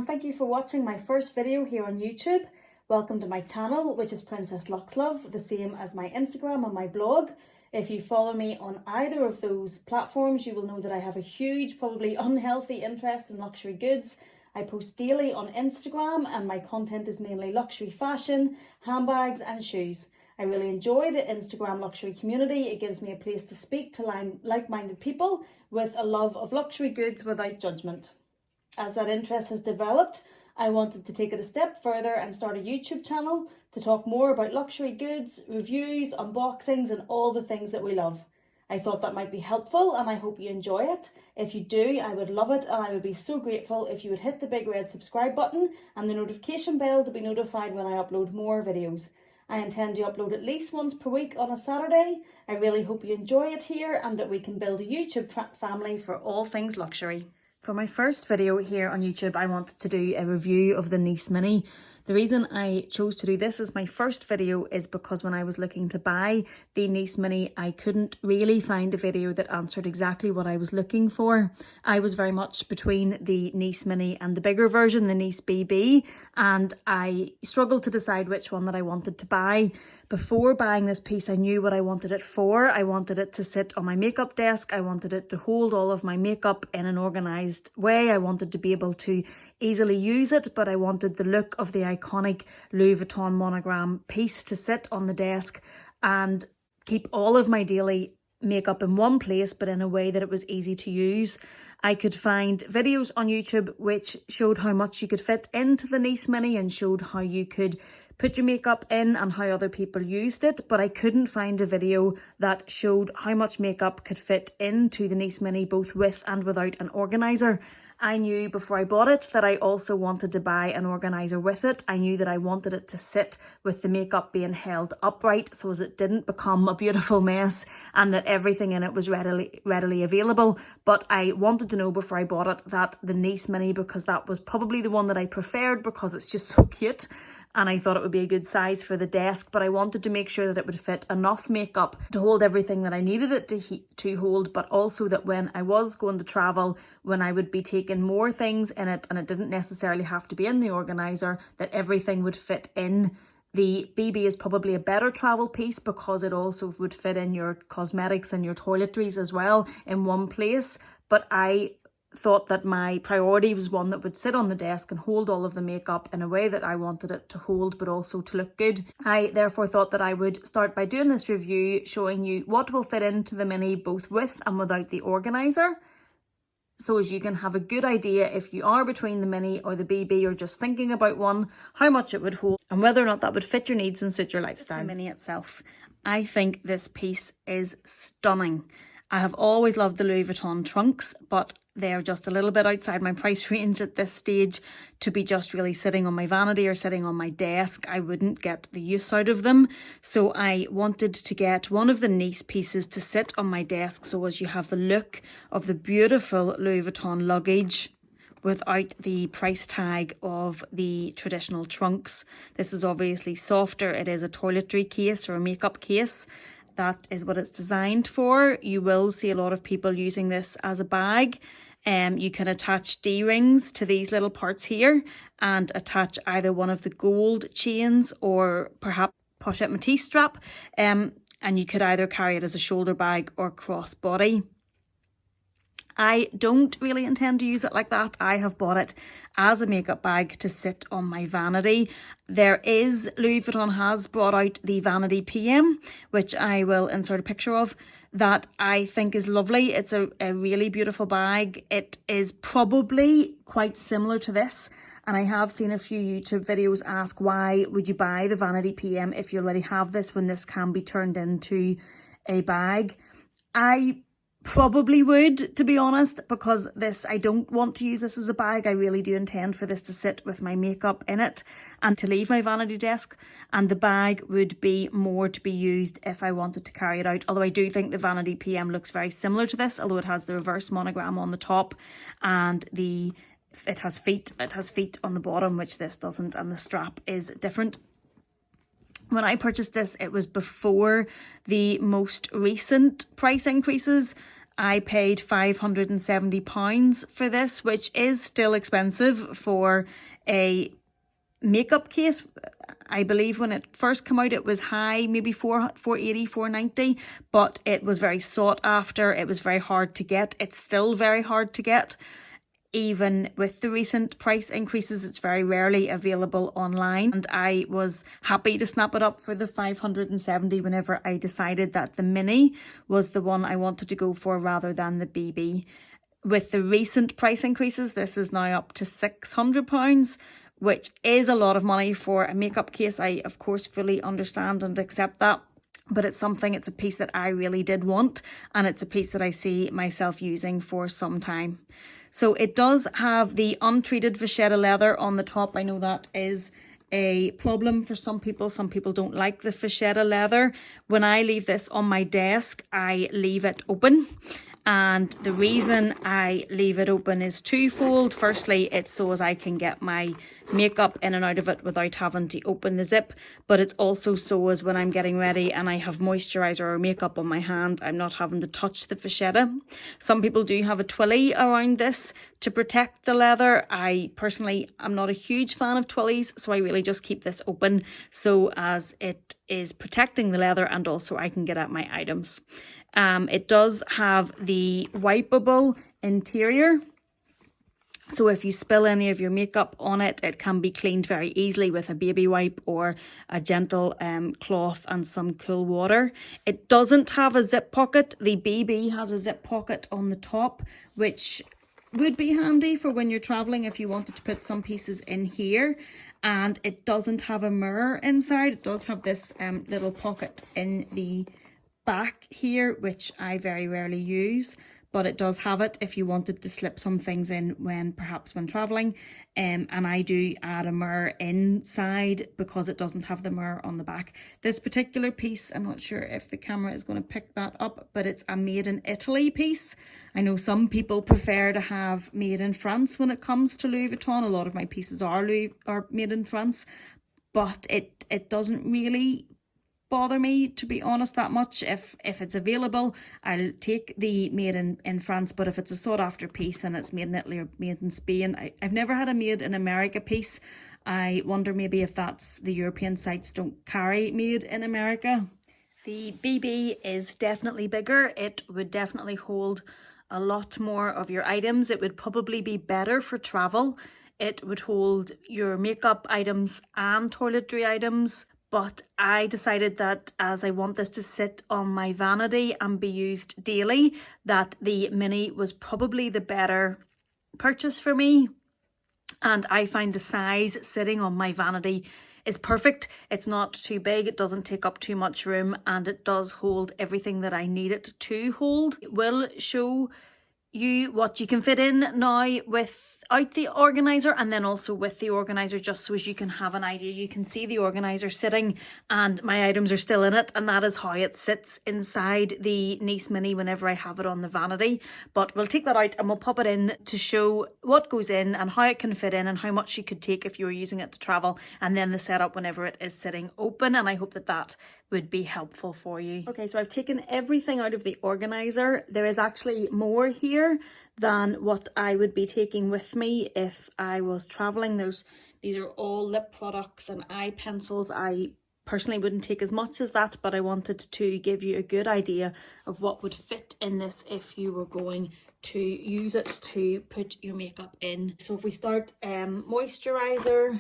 and thank you for watching my first video here on YouTube. Welcome to my channel, which is Princess Luxlove, the same as my Instagram and my blog. If you follow me on either of those platforms, you will know that I have a huge, probably unhealthy interest in luxury goods. I post daily on Instagram and my content is mainly luxury fashion, handbags and shoes. I really enjoy the Instagram luxury community. It gives me a place to speak to like-minded people with a love of luxury goods without judgment. As that interest has developed, I wanted to take it a step further and start a YouTube channel to talk more about luxury goods, reviews, unboxings and all the things that we love. I thought that might be helpful and I hope you enjoy it. If you do, I would love it and I would be so grateful if you would hit the big red subscribe button and the notification bell to be notified when I upload more videos. I intend to upload at least once per week on a Saturday. I really hope you enjoy it here and that we can build a YouTube family for all things luxury. For my first video here on YouTube, I wanted to do a review of the Nice Mini. The reason I chose to do this as my first video is because when I was looking to buy the Nice Mini, I couldn't really find a video that answered exactly what I was looking for. I was very much between the Nice Mini and the bigger version, the Nice BB, and I struggled to decide which one that I wanted to buy. Before buying this piece, I knew what I wanted it for. I wanted it to sit on my makeup desk. I wanted it to hold all of my makeup in an organised way. I wanted to be able to easily use it, but I wanted the look of the iconic Louis Vuitton monogram piece to sit on the desk and keep all of my daily makeup in one place, but in a way that it was easy to use. I could find videos on YouTube which showed how much you could fit into the Nice Mini and showed how you could put your makeup in and how other people used it, but I couldn't find a video that showed how much makeup could fit into the Nice Mini both with and without an organiser. I knew before I bought it that I also wanted to buy an organiser with it. I knew that I wanted it to sit with the makeup being held upright so as it didn't become a beautiful mess and that everything in it was readily available. But I wanted to know before I bought it that the Nice Mini, because that was probably the one that I preferred because it's just so cute, and I thought it would be a good size for the desk, but I wanted to make sure that it would fit enough makeup to hold everything that I needed it to hold, but also that when I was going to travel, when I would be taking more things in it and it didn't necessarily have to be in the organiser, that everything would fit in. The BB is probably a better travel piece because it also would fit in your cosmetics and your toiletries as well in one place, but I thought that my priority was one that would sit on the desk and hold all of the makeup in a way that I wanted it to hold but also to look good. I therefore thought that I would start by doing this review showing you what will fit into the Mini both with and without the organiser, so as you can have a good idea if you are between the Mini or the BB or just thinking about one, how much it would hold and whether or not that would fit your needs and suit your lifestyle. The Mini itself, I think this piece is stunning. I have always loved the Louis Vuitton trunks, but they're just a little bit outside my price range at this stage to be just really sitting on my vanity or sitting on my desk. I wouldn't get the use out of them. So I wanted to get one of the Nice pieces to sit on my desk so as you have the look of the beautiful Louis Vuitton luggage without the price tag of the traditional trunks. This is obviously softer. It is a toiletry case or a makeup case. That is what it's designed for. You will see a lot of people using this as a bag. You can attach D-rings to these little parts here and attach either one of the gold chains or perhaps pochette métis strap. And you could either carry it as a shoulder bag or crossbody. I don't really intend to use it like that. I have bought it as a makeup bag to sit on my vanity. Louis Vuitton has brought out the Vanity PM, which I will insert a picture of, that I think is lovely. It's a really beautiful bag. It is probably quite similar to this. And I have seen a few YouTube videos ask, why would you buy the Vanity PM if you already have this when this can be turned into a bag? I probably would, to be honest, because I don't want to use this as a bag. I really do intend for this to sit with my makeup in it and to leave my vanity desk, and the bag would be more to be used if I wanted to carry it out. Although I do think the Vanity PM looks very similar to this, although it has the reverse monogram on the top and it has feet on the bottom, which this doesn't, and the strap is different. When I purchased this, it was before the most recent price increases I paid £570 for this, which is still expensive for a makeup case. I believe when it first came out it was high, maybe 480, 490, but it was very sought after. It was very hard to get. It's still very hard to get. Even with the recent price increases, it's very rarely available online, and I was happy to snap it up for the 570 whenever I decided that the mini was the one I wanted to go for rather than the BB. With the recent price increases, this is now up to £600, which is a lot of money for a makeup case. I of course fully understand and accept that, but it's a piece that I really did want, and it's a piece that I see myself using for some time. So it does have the untreated vachetta leather on the top. I know that is a problem for some people. Some people don't like the vachetta leather. When I leave this on my desk, I leave it open. And the reason I leave it open is twofold. Firstly, it's so as I can get my makeup in and out of it without having to open the zip. But it's also so as when I'm getting ready and I have moisturiser or makeup on my hand, I'm not having to touch the vachetta. Some people do have a twilly around this to protect the leather. I personally am not a huge fan of twillies, so I really just keep this open so as it is protecting the leather and also I can get at my items. It does have the wipeable interior, so if you spill any of your makeup on it, it can be cleaned very easily with a baby wipe or a gentle cloth and some cool water. It doesn't have a zip pocket. The BB has a zip pocket on the top, which would be handy for when you're traveling if you wanted to put some pieces in here. And it doesn't have a mirror inside. It does have this little pocket in the back here, which I very rarely use, but it does have it if you wanted to slip some things in when traveling. And I do add a mirror inside because it doesn't have the mirror on the back. This particular piece, I'm not sure if the camera is going to pick that up, but it's a made in Italy piece. I know some people prefer to have made in France when it comes to Louis Vuitton. A lot of my pieces are made in France, but it doesn't really bother me, to be honest, that much. If it's available, I'll take the made in France, but if it's a sought after piece and it's made in Italy or made in Spain, I've never had a made in America piece. I wonder maybe if that's the European sites don't carry made in America. The BB is definitely bigger. It would definitely hold a lot more of your items. It would probably be better for travel. It would hold your makeup items and toiletry items. But I decided that as I want this to sit on my vanity and be used daily, that the mini was probably the better purchase for me. And I find the size sitting on my vanity is perfect. It's not too big, it doesn't take up too much room, and it does hold everything that I need it to hold. It will show you what you can fit in now without the organiser and then also with the organiser, just so as you can have an idea. You can see the organiser sitting and my items are still in it, and that is how it sits inside the Nice Mini whenever I have it on the vanity. But we'll take that out and we'll pop it in to show what goes in and how it can fit in and how much you could take if you were using it to travel, and then the setup whenever it is sitting open, and I hope that would be helpful for you. Okay, so I've taken everything out of the organiser. There is actually more here than what I would be taking with me if I was traveling. These are all lip products and eye pencils. I personally wouldn't take as much as that, but I wanted to give you a good idea of what would fit in this if you were going to use it to put your makeup in. So if we start, moisturiser,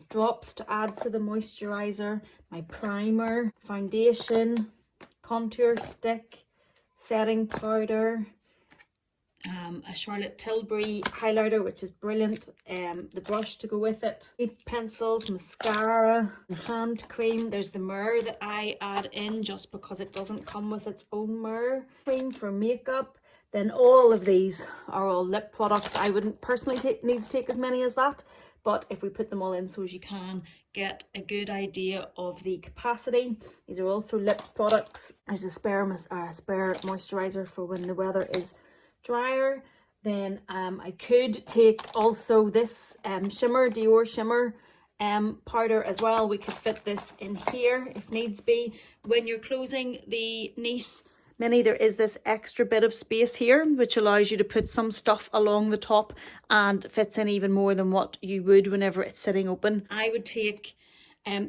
drops to add to the moisturiser, my primer, foundation, contour stick, setting powder, a Charlotte Tilbury highlighter, which is brilliant, the brush to go with it, pencils, mascara, hand cream. There's the mirror that I add in just because it doesn't come with its own mirror, cream for makeup. Then all of these are all lip products. I wouldn't personally need to take as many as that, but if we put them all in so as you can get a good idea of the capacity. These are also lip products. There's a spare moisturiser for when the weather is drier. Then I could take also this Dior shimmer powder as well. We could fit this in here if needs be. When you're closing the Nice Mini, there is this extra bit of space here, which allows you to put some stuff along the top and fits in even more than what you would whenever it's sitting open. I would take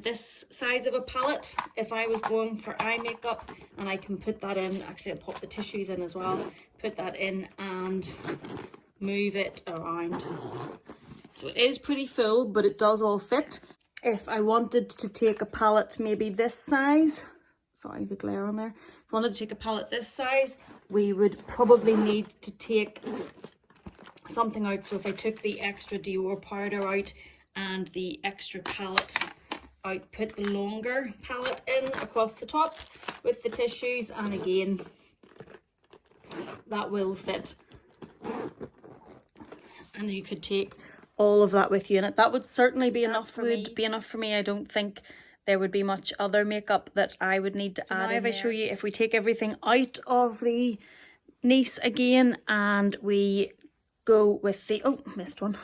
this size of a palette if I was going for eye makeup, and I can put that in. Actually, I'll pop the tissues in as well, put that in and move it around. So it is pretty full, but it does all fit. If I wanted to take a palette maybe this size, sorry, the glare on there. If I wanted to take a palette this size, we would probably need to take something out. So if I took the extra Dior powder out and the extra palette out, put the longer palette in across the top with the tissues, and again, that will fit. And you could take all of that with you in it. That would certainly be enough for me. Would be enough for me. I don't think there would be much other makeup that I would need to add. Now if I show you, if we take everything out of the Nice again and we go with the, oh, missed one.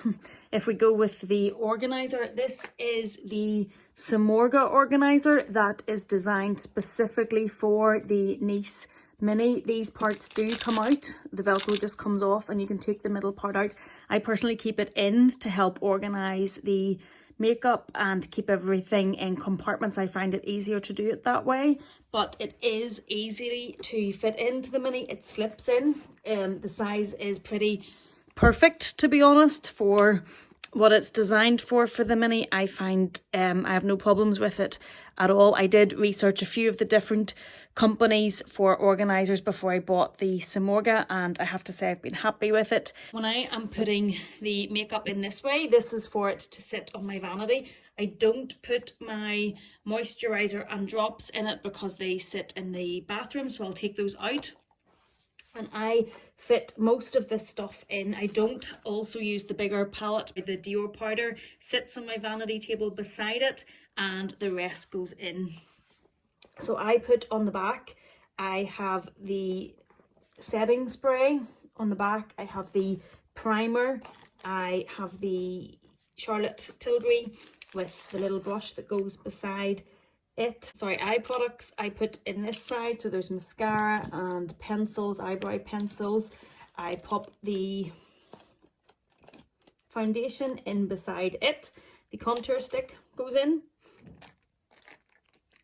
If we go with the organizer, this is the Samorga organizer that is designed specifically for the Nice Mini. These parts do come out, the Velcro just comes off and you can take the middle part out. I personally keep it in to help organize the makeup and keep everything in compartments. I find it easier to do it that way, but it is easy to fit into the Mini. It slips in. The size is pretty perfect, to be honest, for what it's designed for the Mini. I find I have no problems with it at all. I did research a few of the different companies for organisers before I bought the Samorga, and I have to say I've been happy with it. When I am putting the makeup in this way, this is for it to sit on my vanity. I don't put my moisturiser and drops in it because they sit in the bathroom, so I'll take those out. And I fit most of this stuff in. I don't also use the bigger palette. The Dior powder sits on my vanity table beside it and the rest goes in. So I put on the back, I have the setting spray on the back, I have the primer, I have the Charlotte Tilbury with the little brush that goes beside it. Sorry, eye products I put in this side. So there's mascara and pencils, eyebrow pencils. I pop the foundation in beside it. The contour stick goes in.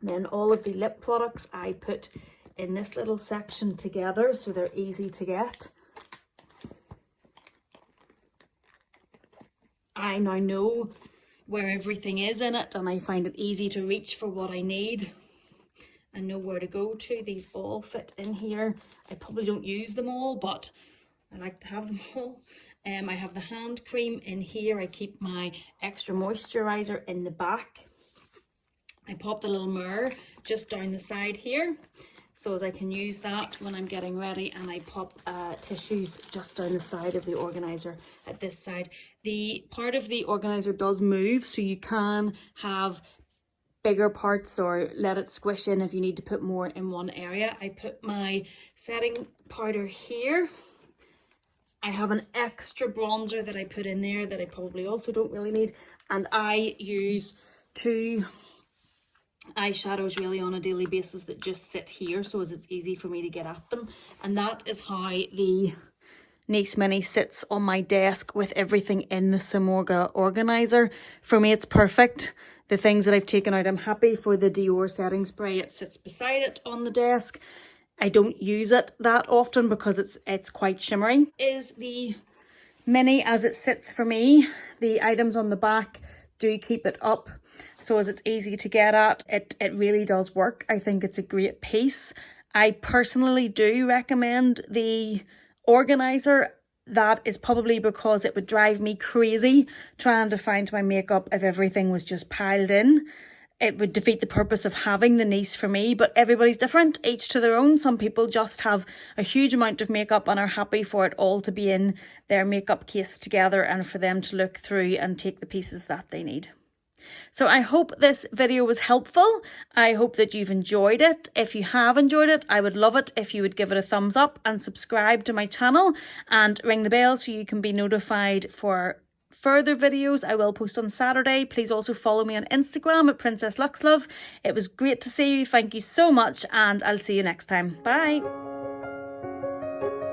Then all of the lip products I put in this little section together so they're easy to get. I now know where everything is in it and I find it easy to reach for what I need and know where to go to. These all fit in here. I probably don't use them all, but I like to have them all. I have the hand cream in here. I keep my extra moisturizer in the back. I pop the little mirror just down the side here so as I can use that when I'm getting ready, and I pop tissues just down the side of the organizer at this side. The part of the organizer does move, so you can have bigger parts or let it squish in if you need to put more in one area. I put my setting powder here. I have an extra bronzer that I put in there that I probably also don't really need, and I use two eyeshadows really on a daily basis that just sit here so as it's easy for me to get at them. And that is how the Nice Mini sits on my desk with everything in the Samorga organizer. For me, it's perfect. The things that I've taken out, I'm happy. For the Dior setting spray, it sits beside it on the desk. I don't use it that often because it's quite shimmery. Is the Mini as it sits for me. The items on the back do keep it up so as it's easy to get at. It really does work. I think it's a great piece. I personally do recommend the organizer. That is probably because it would drive me crazy trying to find my makeup if everything was just piled in. It would defeat the purpose of having the Nice for me, but everybody's different, each to their own. Some people just have a huge amount of makeup and are happy for it all to be in their makeup case together and for them to look through and take the pieces that they need. So I hope this video was helpful. I hope that you've enjoyed it. If you have enjoyed it, I would love it if you would give it a thumbs up and subscribe to my channel and ring the bell so you can be notified for further videos I will post on Saturday. Please also follow me on Instagram at Princess Luxlove. It was great to see you. Thank you so much, and I'll see you next time. Bye. you.